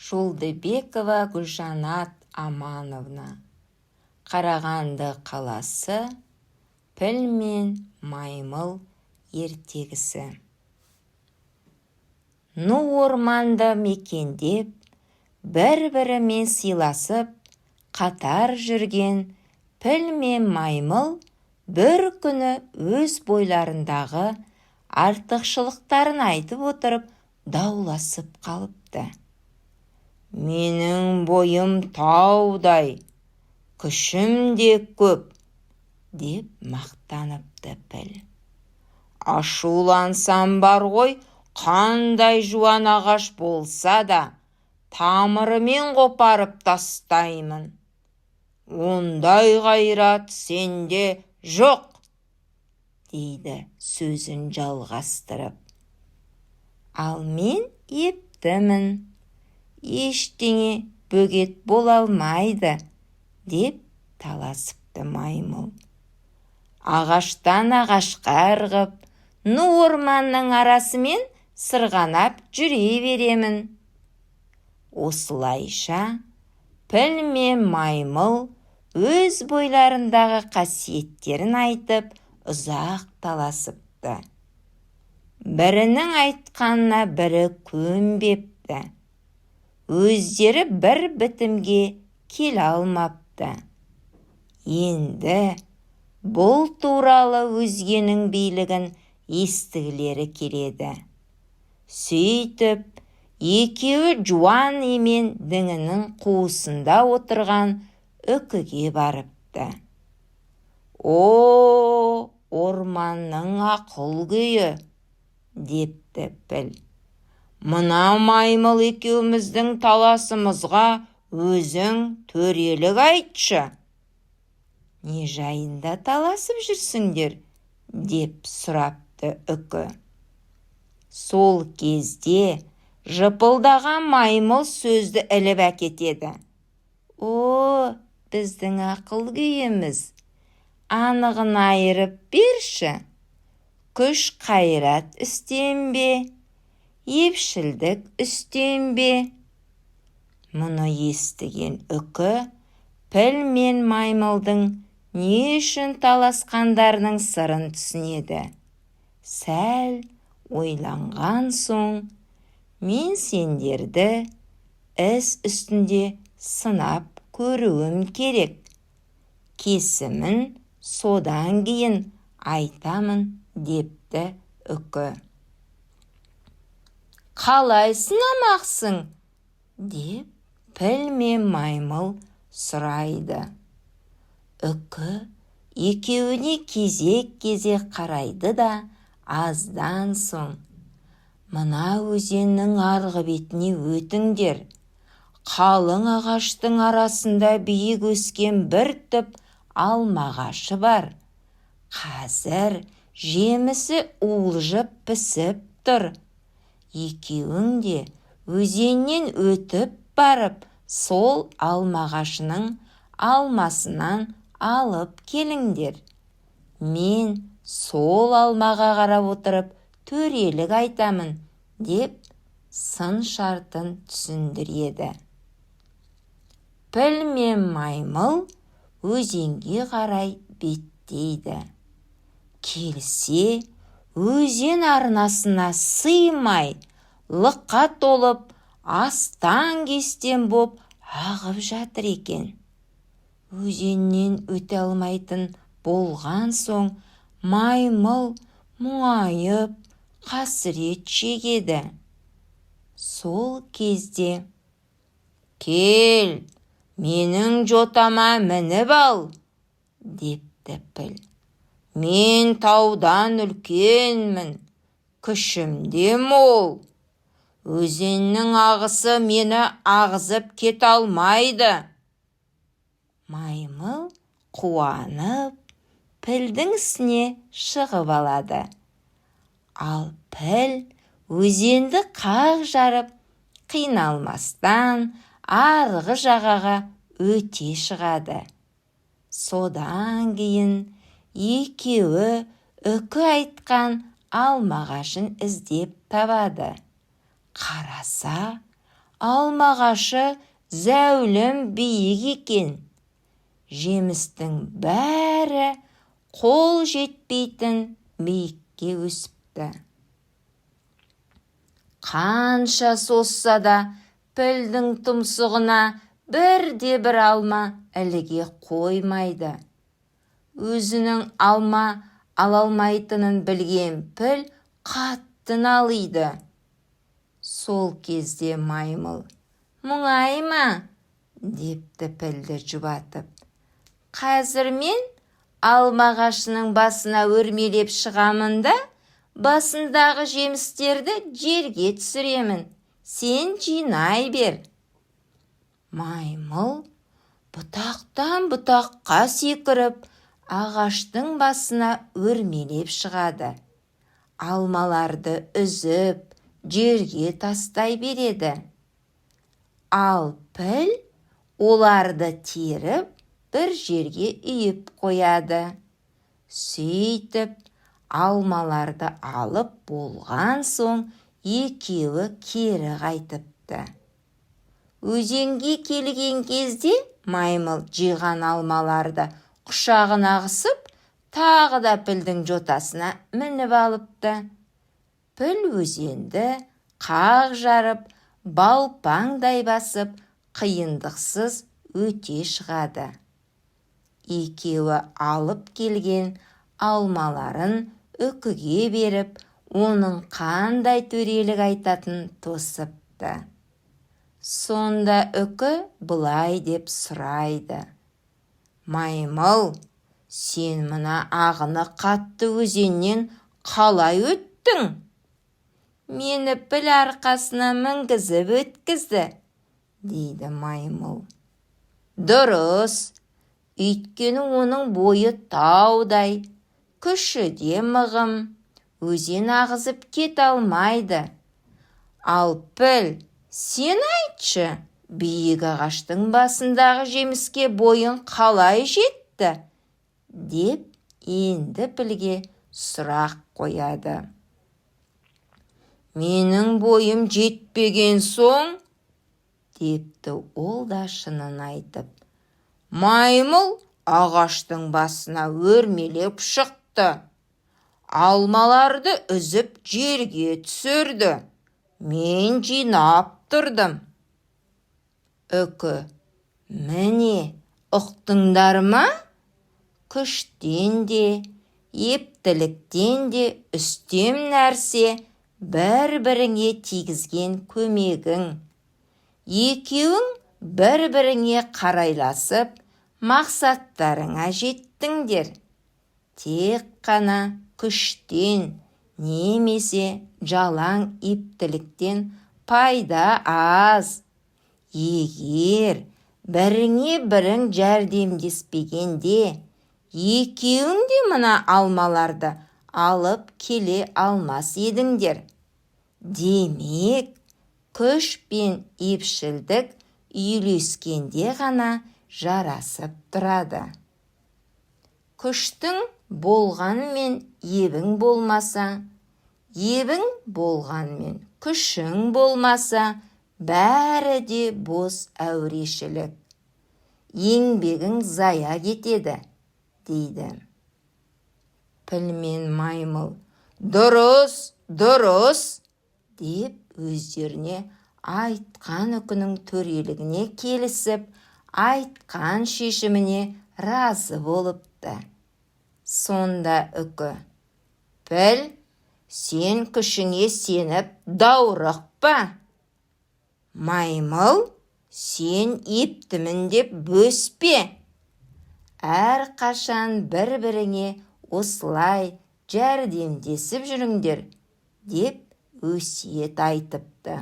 Жолдыбекова Гүлжанат Амановна. Қарағанды қаласы, піл мен маймыл ертегісі. Ну орманды мекендеп, бір-бірімен сыйласып, қатар жүрген піл мен маймыл бір күні өз бойларындағы артықшылықтарын айтып отырып дауласып қалыпты. Менің бойым таудай, күшім де көп, деп мақтаныпты піл. Ашулансам бар ғой, қандай жуан ағаш болса да, тамырымен қопарып тастаймын. Ондай ғайрат сенде жоқ, дейді сөзін жалғастырып. Ал мен ептімін, ештеңе бөгет бола алмайды, деп таласыпты маймыл. Ағаштан ағашқа ырғып, ну орманның арасымен сырғанап жүре беремін. Осылайша піл мен маймыл өз бойларындағы қасиеттерін айтып, ұзақ таласыпты. Бірінің айтқанына бірі көнбепті. Өздері бір бітімге келе алмапты. Енді бұл туралы өзгенің билігін естігілері келеді. Сөйтіп, екеуі жуан емен діңінің қуысында отырған үкіге барыпты. О, орманның ақыл күйі, депті піл. Мына маймыл екеуміздің таласымызға өзің төрелік айтшы. Не жайында таласып жүрсіңдер, деп сұрапты үкі. Сол кезде жыпылдаған маймыл сөзді іліп әкетеді. О, біздің ақыл күйіміз, анығын айырып берші. Күш қайрат істен бе, епшілдік үстен бе? Мұны естіген үкі, піл мен маймылдың не үшін таласқандарының сырын түсінеді. Сәл ойланған соң, мен сендерді іс үстінде сынап көруім керек. Кесімін содан кейін айтамын, депті үкі. Қалай сынамақсың, деп піл мен маймыл сұрайды. Үкі екеуіне кезек-кезек қарайды да, аздан соң, мына өзеннің арғы бетіне өтіңдер. Қалың ағаштың арасында биік өскен бір түп алма ағашы бар. Қазір жемісі уылжып пісіп тұр. Екеуің де өзеннен өтіп барып, сол алма ағашының алмасынан алып келіңдер. Мен сол алмаға қарап отырып төрелік айтамын, деп сын шартын түсіндіреді. Піл мен маймыл өзенге қарай беттейді. Келсе, өзен арнасына сыймай, лыққа толып, астан-кестен боп ағып жатыр екен. Өзеннен өте алмайтын болған соң, маймыл мұңайып, қасірет шегеді. Сол кезде, кел, менің жотама мініп ал, депті піл. Мен таудан үлкенмін, күшім де мол. Өзеннің ағысы мені ағызып кет алмайды. Маймыл қуанып, пілдің ісіне шығып алады. Ал піл өзенді қақ жарып, қиналмастан арғы жағаға өте шығады. Содан кейін екеуі үкі айтқан алма ағашын іздеп табады. Қараса, алмағашы зәулім биік екен. Жемістің бәрі қол жетпейтін биікке өсіпті. Қанша созса да пілдің тұмсығына бірде-бір алма іліге қоймайды. Өзінің алма ала алмайтынын білген піл қатты налиды. Сол кезде маймыл: «Мұңайма», депті пілді жұбатып. «Қазір мен алма ағашының басына өрмелеп шығамын да, басындағы жемістерді жерге түсіремін. Сен жинай бер». Маймыл бұтақтан бұтаққа секіріп, ағаштың басына өрмелеп шығады. Алмаларды үзіп, жерге тастай береді. Ал піл оларды теріп, бір жерге үйіп қояды. Сөйтіп, алмаларды алып болған соң екеуі кері қайтыпты. Өзенге келген кезде маймыл жиған алмаларды құшағына қысып, тағы да пілдің жотасына мініп алыпты. Піл өзенді қақ жарып, балпаңдай басып, қиындықсыз өте шығады. Екеуі алып келген алмаларын үкіге беріп, оның қандай төрелік айтатын тосыпты. Сонда үкі бұлай деп сұрайды: «Маймыл, сен мына ағыны қатты өзеннен қалай өттің?» «Мені піл арқасына мінгізіп өткізді», дейді маймыл. «Дұрыс, өйткені оның бойы таудай, күші де мығым, өзен ағызып кет алмайды. Ал піл, сен айтшы, биік ағаштың басындағы жеміске бойын қалай жетті?» деп енді пілге сұрақ қояды. «Менің бойым жетпеген соң», депті ол да шынын айтып. «Маймыл ағаштың басына өрмелеп шықты. Алмаларды үзіп жерге түсірді. Мен жинап тұрдым». Үкі: «Міне, ұқтыңдар ма? Күштен де, ептіліктен де үстем нәрсе бір-біріңе тигізген көмегің. Екеуің бір-біріңе қарайласып, мақсаттарыңа жеттіңдер. Тек қана күштен немесе жалаң ептіліктен пайда аз. Егер біріңе бірің жәрдемдеспегенде, екеуің де мына алмаларды алып келе алмас едіңдер. Демек, күш пен епшілдік үйлескенде ғана жарасып тұрады. Күштің болғанмен ебің болмаса, ебің болғанмен күшің болмаса, бәрі де бос әурешілік. Еңбегің зая кетеді, дейді. Піл мен маймыл: «Дұрыс, дұрыс», деп өздеріне айтқан үкінің төрелігіне келісіп, айтқан шешіміне разы болыпты. Сонда үкі: «Піл, сен күшіңе сеніп даурық па? Маймыл, сен ептімін деп бөспе. Әрқашан бір-біріңе осылай жәрдемдесіп жүріңдер», деп өсиет айтыпты.